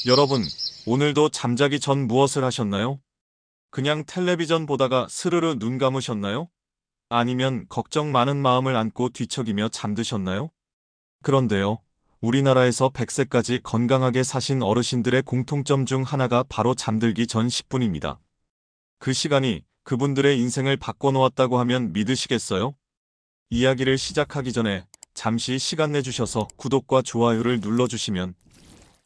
여러분, 오늘도 잠자기 전 무엇을 하셨나요? 그냥 텔레비전 보다가 스르르 눈 감으셨나요? 아니면 걱정 많은 마음을 안고 뒤척이며 잠드셨나요? 그런데요, 우리나라에서 100세까지 건강하게 사신 어르신들의 공통점 중 하나가 바로 잠들기 전 10분입니다. 그 시간이 그분들의 인생을 바꿔놓았다고 하면 믿으시겠어요? 이야기를 시작하기 전에 잠시 시간 내주셔서 구독과 좋아요를 눌러주시면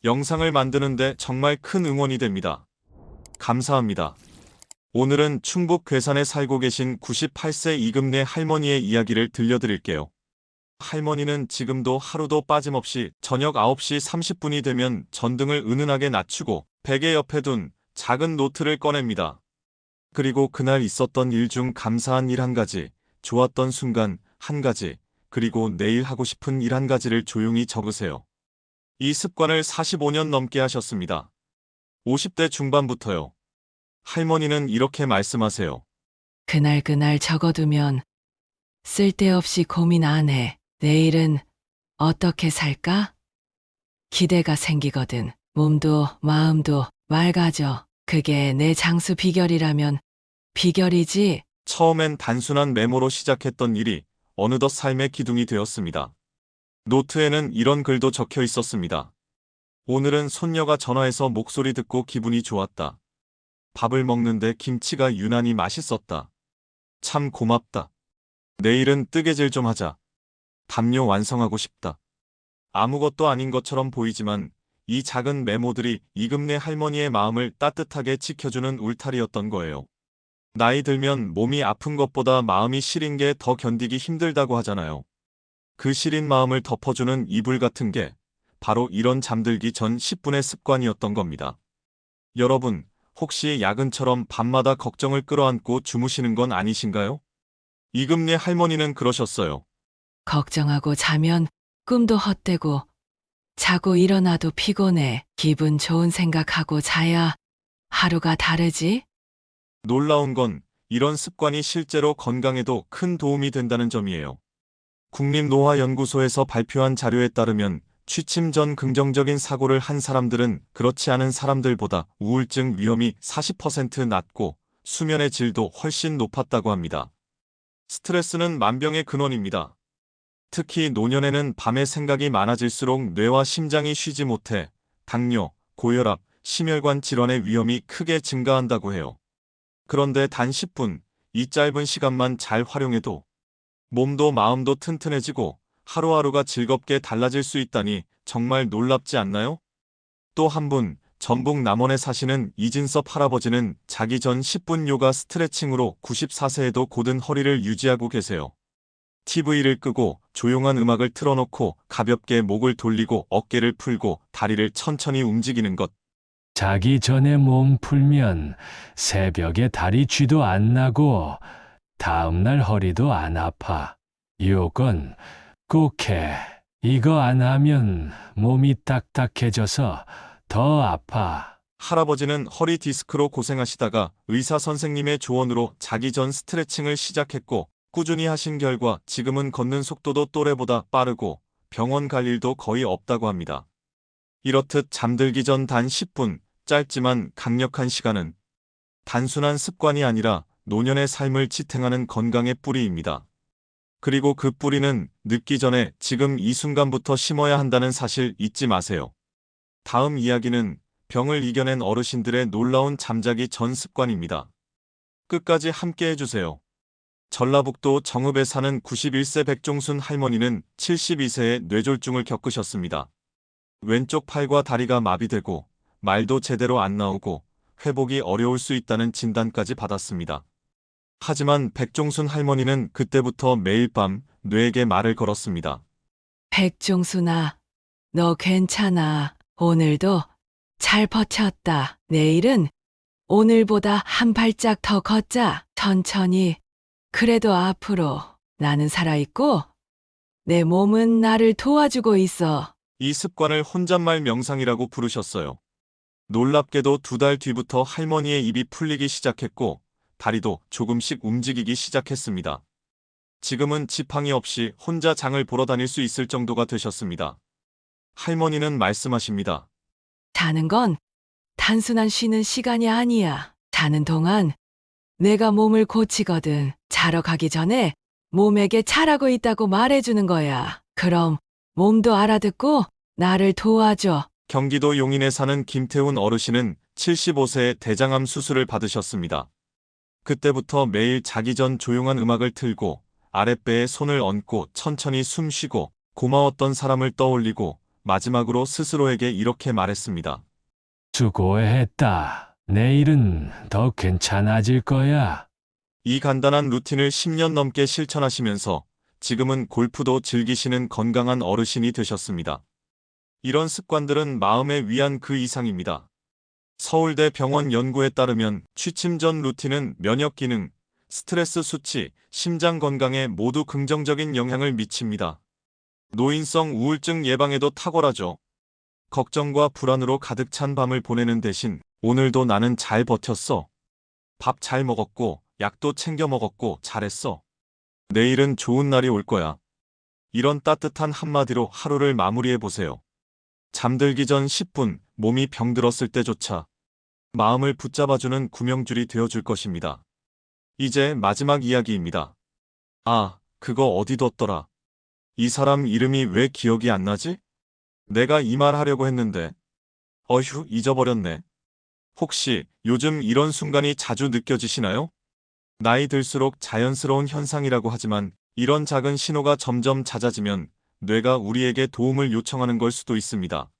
영상을 만드는데 정말 큰 응원이 됩니다. 감사합니다. 오늘은 충북 괴산에 살고 계신 98세 이금래 할머니의 이야기를 들려드릴게요. 할머니는 지금도 하루도 빠짐없이 저녁 9시 30분이 되면 전등을 은은하게 낮추고 베개 옆에 둔 작은 노트를 꺼냅니다. 그리고 그날 있었던 일 중 감사한 일 한 가지, 좋았던 순간 한 가지, 그리고 내일 하고 싶은 일 한 가지를 조용히 적으세요. 이 습관을 45년 넘게 하셨습니다. 50대 중반부터요. 할머니는 이렇게 말씀하세요. 그날 적어두면 쓸데없이 고민 안 해. 내일은 어떻게 살까? 기대가 생기거든. 몸도 마음도 맑아져. 그게 내 장수 비결이라면 비결이지. 처음엔 단순한 메모로 시작했던 일이 어느덧 삶의 기둥이 되었습니다. 노트에는 이런 글도 적혀 있었습니다. 오늘은 손녀가 전화해서 목소리 듣고 기분이 좋았다. 밥을 먹는데 김치가 유난히 맛있었다. 참 고맙다. 내일은 뜨개질 좀 하자. 담요 완성하고 싶다. 아무것도 아닌 것처럼 보이지만 이 작은 메모들이 이금래 할머니의 마음을 따뜻하게 지켜주는 울타리였던 거예요. 나이 들면 몸이 아픈 것보다 마음이 시린 게 더 견디기 힘들다고 하잖아요. 그 시린 마음을 덮어주는 이불 같은 게 바로 이런 잠들기 전 10분의 습관이었던 겁니다. 여러분, 혹시 야근처럼 밤마다 걱정을 끌어안고 주무시는 건 아니신가요? 이금래 할머니는 그러셨어요. 걱정하고 자면 꿈도 헛되고 자고 일어나도 피곤해. 기분 좋은 생각하고 자야 하루가 다르지? 놀라운 건 이런 습관이 실제로 건강에도 큰 도움이 된다는 점이에요. 국립노화연구소에서 발표한 자료에 따르면 취침 전 긍정적인 사고를 한 사람들은 그렇지 않은 사람들보다 우울증 위험이 40% 낮고 수면의 질도 훨씬 높았다고 합니다. 스트레스는 만병의 근원입니다. 특히 노년에는 밤에 생각이 많아질수록 뇌와 심장이 쉬지 못해 당뇨, 고혈압, 심혈관 질환의 위험이 크게 증가한다고 해요. 그런데 단 10분, 이 짧은 시간만 잘 활용해도 몸도 마음도 튼튼해지고 하루하루가 즐겁게 달라질 수 있다니 정말 놀랍지 않나요? 또 한 분, 전북 남원에 사시는 이진섭 할아버지는 자기 전 10분 요가 스트레칭으로 94세에도 곧은 허리를 유지하고 계세요. TV를 끄고 조용한 음악을 틀어놓고 가볍게 목을 돌리고 어깨를 풀고 다리를 천천히 움직이는 것. 자기 전에 몸 풀면 새벽에 다리 쥐도 안 나고 다음날 허리도 안 아파. 요건 꼭 해. 이거 안 하면 몸이 딱딱해져서 더 아파. 할아버지는 허리 디스크로 고생하시다가 의사 선생님의 조언으로 자기 전 스트레칭을 시작했고 꾸준히 하신 결과 지금은 걷는 속도도 또래보다 빠르고 병원 갈 일도 거의 없다고 합니다. 이렇듯 잠들기 전 단 10분, 짧지만 강력한 시간은 단순한 습관이 아니라 노년의 삶을 지탱하는 건강의 뿌리입니다. 그리고 그 뿌리는 늙기 전에 지금 이 순간부터 심어야 한다는 사실 잊지 마세요. 다음 이야기는 병을 이겨낸 어르신들의 놀라운 잠자기 전 습관입니다. 끝까지 함께 해주세요. 전라북도 정읍에 사는 91세 백종순 할머니는 72세에 뇌졸중을 겪으셨습니다. 왼쪽 팔과 다리가 마비되고 말도 제대로 안 나오고 회복이 어려울 수 있다는 진단까지 받았습니다. 하지만 백종순 할머니는 그때부터 매일 밤 뇌에게 말을 걸었습니다. 백종순아, 너 괜찮아. 오늘도 잘 버텼다. 내일은 오늘보다 한 발짝 더 걷자. 천천히. 그래도 앞으로 나는 살아있고 내 몸은 나를 도와주고 있어. 이 습관을 혼잣말 명상이라고 부르셨어요. 놀랍게도 2달 뒤부터 할머니의 입이 풀리기 시작했고 다리도 조금씩 움직이기 시작했습니다. 지금은 지팡이 없이 혼자 장을 보러 다닐 수 있을 정도가 되셨습니다. 할머니는 말씀하십니다. 자는 건 단순한 쉬는 시간이 아니야. 자는 동안 뇌가 몸을 고치거든. 자러 가기 전에 몸에게 잘하고 있다고 말해주는 거야. 그럼 몸도 알아듣고 나를 도와줘. 경기도 용인에 사는 김태훈 어르신은 75세에 대장암 수술을 받으셨습니다. 그때부터 매일 자기 전 조용한 음악을 틀고 아랫배에 손을 얹고 천천히 숨 쉬고 고마웠던 사람을 떠올리고 마지막으로 스스로에게 이렇게 말했습니다. 수고했다. 내일은 더 괜찮아질 거야. 이 간단한 루틴을 10년 넘게 실천하시면서 지금은 골프도 즐기시는 건강한 어르신이 되셨습니다. 이런 습관들은 마음의 위안 그 이상입니다. 서울대 병원 연구에 따르면 취침 전 루틴은 면역 기능, 스트레스 수치, 심장 건강에 모두 긍정적인 영향을 미칩니다. 노인성 우울증 예방에도 탁월하죠. 걱정과 불안으로 가득 찬 밤을 보내는 대신 오늘도 나는 잘 버텼어. 밥 잘 먹었고 약도 챙겨 먹었고 잘했어. 내일은 좋은 날이 올 거야. 이런 따뜻한 한마디로 하루를 마무리해 보세요. 잠들기 전 10분, 몸이 병들었을 때조차 마음을 붙잡아주는 구명줄이 되어줄 것입니다. 이제 마지막 이야기입니다. 아, 그거 어디 뒀더라. 이 사람 이름이 왜 기억이 안 나지? 내가 이 말 하려고 했는데. 어휴, 잊어버렸네. 혹시 요즘 이런 순간이 자주 느껴지시나요? 나이 들수록 자연스러운 현상이라고 하지만 이런 작은 신호가 점점 잦아지면 뇌가 우리에게 도움을 요청하는 걸 수도 있습니다.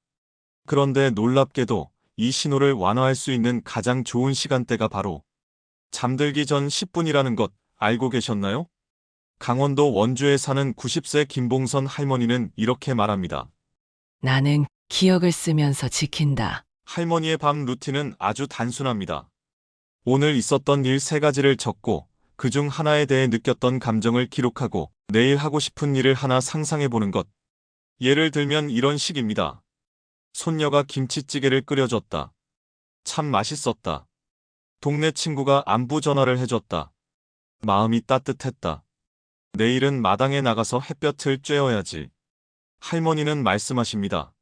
그런데 놀랍게도 이 신호를 완화할 수 있는 가장 좋은 시간대가 바로 잠들기 전 10분이라는 것 알고 계셨나요? 강원도 원주에 사는 90세 김봉선 할머니는 이렇게 말합니다. 나는 기억을 쓰면서 지킨다. 할머니의 밤 루틴은 아주 단순합니다. 오늘 있었던 일 3가지를 적고 그중 하나에 대해 느꼈던 감정을 기록하고 내일 하고 싶은 일을 하나 상상해 보는 것. 예를 들면 이런 식입니다. 손녀가 김치찌개를 끓여줬다. 참 맛있었다. 동네 친구가 안부 전화를 해줬다. 마음이 따뜻했다. 내일은 마당에 나가서 햇볕을 쬐어야지. 할머니는 말씀하십니다.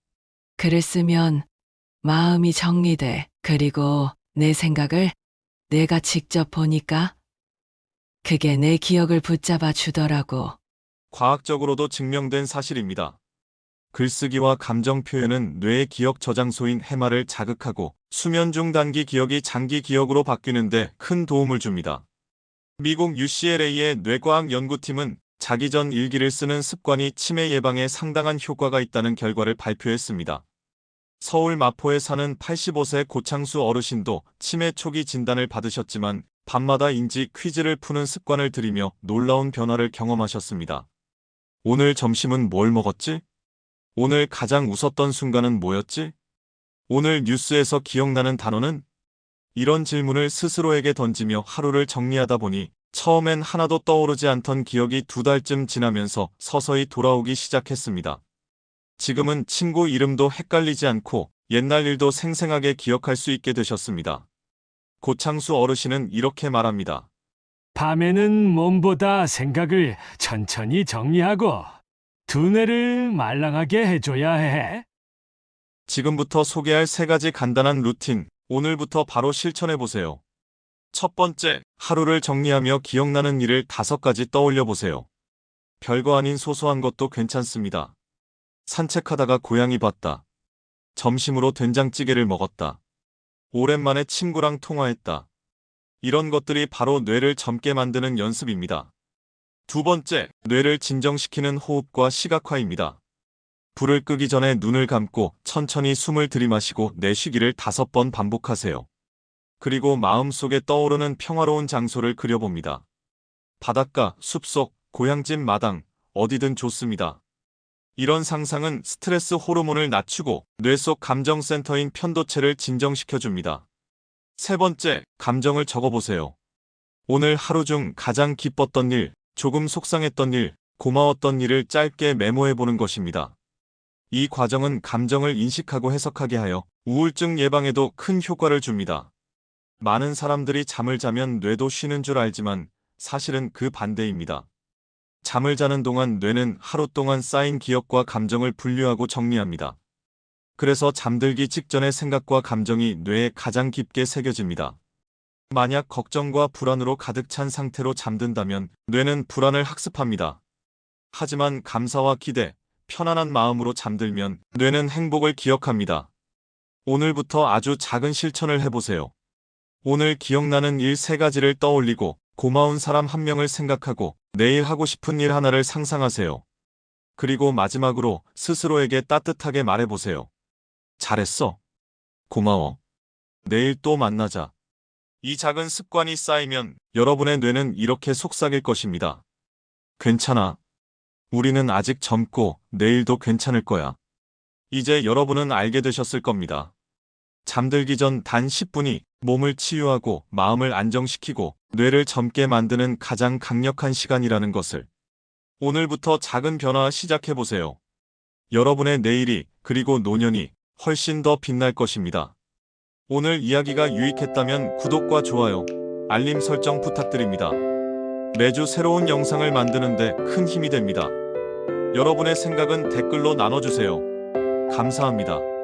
글을 쓰면 마음이 정리돼. 그리고 내 생각을 내가 직접 보니까 그게 내 기억을 붙잡아 주더라고. 과학적으로도 증명된 사실입니다. 글쓰기와 감정 표현은 뇌의 기억 저장소인 해마를 자극하고 수면 중 단기 기억이 장기 기억으로 바뀌는데 큰 도움을 줍니다. 미국 UCLA의 뇌과학 연구팀은 자기 전 일기를 쓰는 습관이 치매 예방에 상당한 효과가 있다는 결과를 발표했습니다. 서울 마포에 사는 85세 고창수 어르신도 치매 초기 진단을 받으셨지만 밤마다 인지 퀴즈를 푸는 습관을 들이며 놀라운 변화를 경험하셨습니다. 오늘 점심은 뭘 먹었지? 오늘 가장 웃었던 순간은 뭐였지? 오늘 뉴스에서 기억나는 단어는? 이런 질문을 스스로에게 던지며 하루를 정리하다 보니 처음엔 하나도 떠오르지 않던 기억이 2달쯤 지나면서 서서히 돌아오기 시작했습니다. 지금은 친구 이름도 헷갈리지 않고 옛날 일도 생생하게 기억할 수 있게 되셨습니다. 고창수 어르신은 이렇게 말합니다. 밤에는 몸보다 생각을 천천히 정리하고 두뇌를 말랑하게 해줘야 해. 지금부터 소개할 3가지 간단한 루틴, 오늘부터 바로 실천해보세요. 첫 번째, 하루를 정리하며 기억나는 일을 5가지 떠올려 보세요. 별거 아닌 소소한 것도 괜찮습니다. 산책하다가 고양이 봤다. 점심으로 된장찌개를 먹었다. 오랜만에 친구랑 통화했다. 이런 것들이 바로 뇌를 젊게 만드는 연습입니다. 두 번째, 뇌를 진정시키는 호흡과 시각화입니다. 불을 끄기 전에 눈을 감고 천천히 숨을 들이마시고 내쉬기를 5번 반복하세요. 그리고 마음속에 떠오르는 평화로운 장소를 그려봅니다. 바닷가, 숲속, 고향집 마당, 어디든 좋습니다. 이런 상상은 스트레스 호르몬을 낮추고 뇌 속 감정센터인 편도체를 진정시켜줍니다. 세 번째, 감정을 적어보세요. 오늘 하루 중 가장 기뻤던 일, 조금 속상했던 일, 고마웠던 일을 짧게 메모해보는 것입니다. 이 과정은 감정을 인식하고 해석하게 하여 우울증 예방에도 큰 효과를 줍니다. 많은 사람들이 잠을 자면 뇌도 쉬는 줄 알지만 사실은 그 반대입니다. 잠을 자는 동안 뇌는 하루 동안 쌓인 기억과 감정을 분류하고 정리합니다. 그래서 잠들기 직전의 생각과 감정이 뇌에 가장 깊게 새겨집니다. 만약 걱정과 불안으로 가득 찬 상태로 잠든다면 뇌는 불안을 학습합니다. 하지만 감사와 기대, 편안한 마음으로 잠들면 뇌는 행복을 기억합니다. 오늘부터 아주 작은 실천을 해보세요. 오늘 기억나는 일 3가지를 떠올리고 고마운 사람 1명을 생각하고 내일 하고 싶은 일 하나를 상상하세요. 그리고 마지막으로 스스로에게 따뜻하게 말해보세요. 잘했어. 고마워. 내일 또 만나자. 이 작은 습관이 쌓이면 여러분의 뇌는 이렇게 속삭일 것입니다. 괜찮아. 우리는 아직 젊고 내일도 괜찮을 거야. 이제 여러분은 알게 되셨을 겁니다. 잠들기 전 단 10분이 몸을 치유하고 마음을 안정시키고 뇌를 젊게 만드는 가장 강력한 시간이라는 것을. 오늘부터 작은 변화 시작해보세요. 여러분의 내일이 그리고 노년이 훨씬 더 빛날 것입니다. 오늘 이야기가 유익했다면 구독과 좋아요, 알림 설정 부탁드립니다. 매주 새로운 영상을 만드는데 큰 힘이 됩니다. 여러분의 생각은 댓글로 나눠주세요. 감사합니다.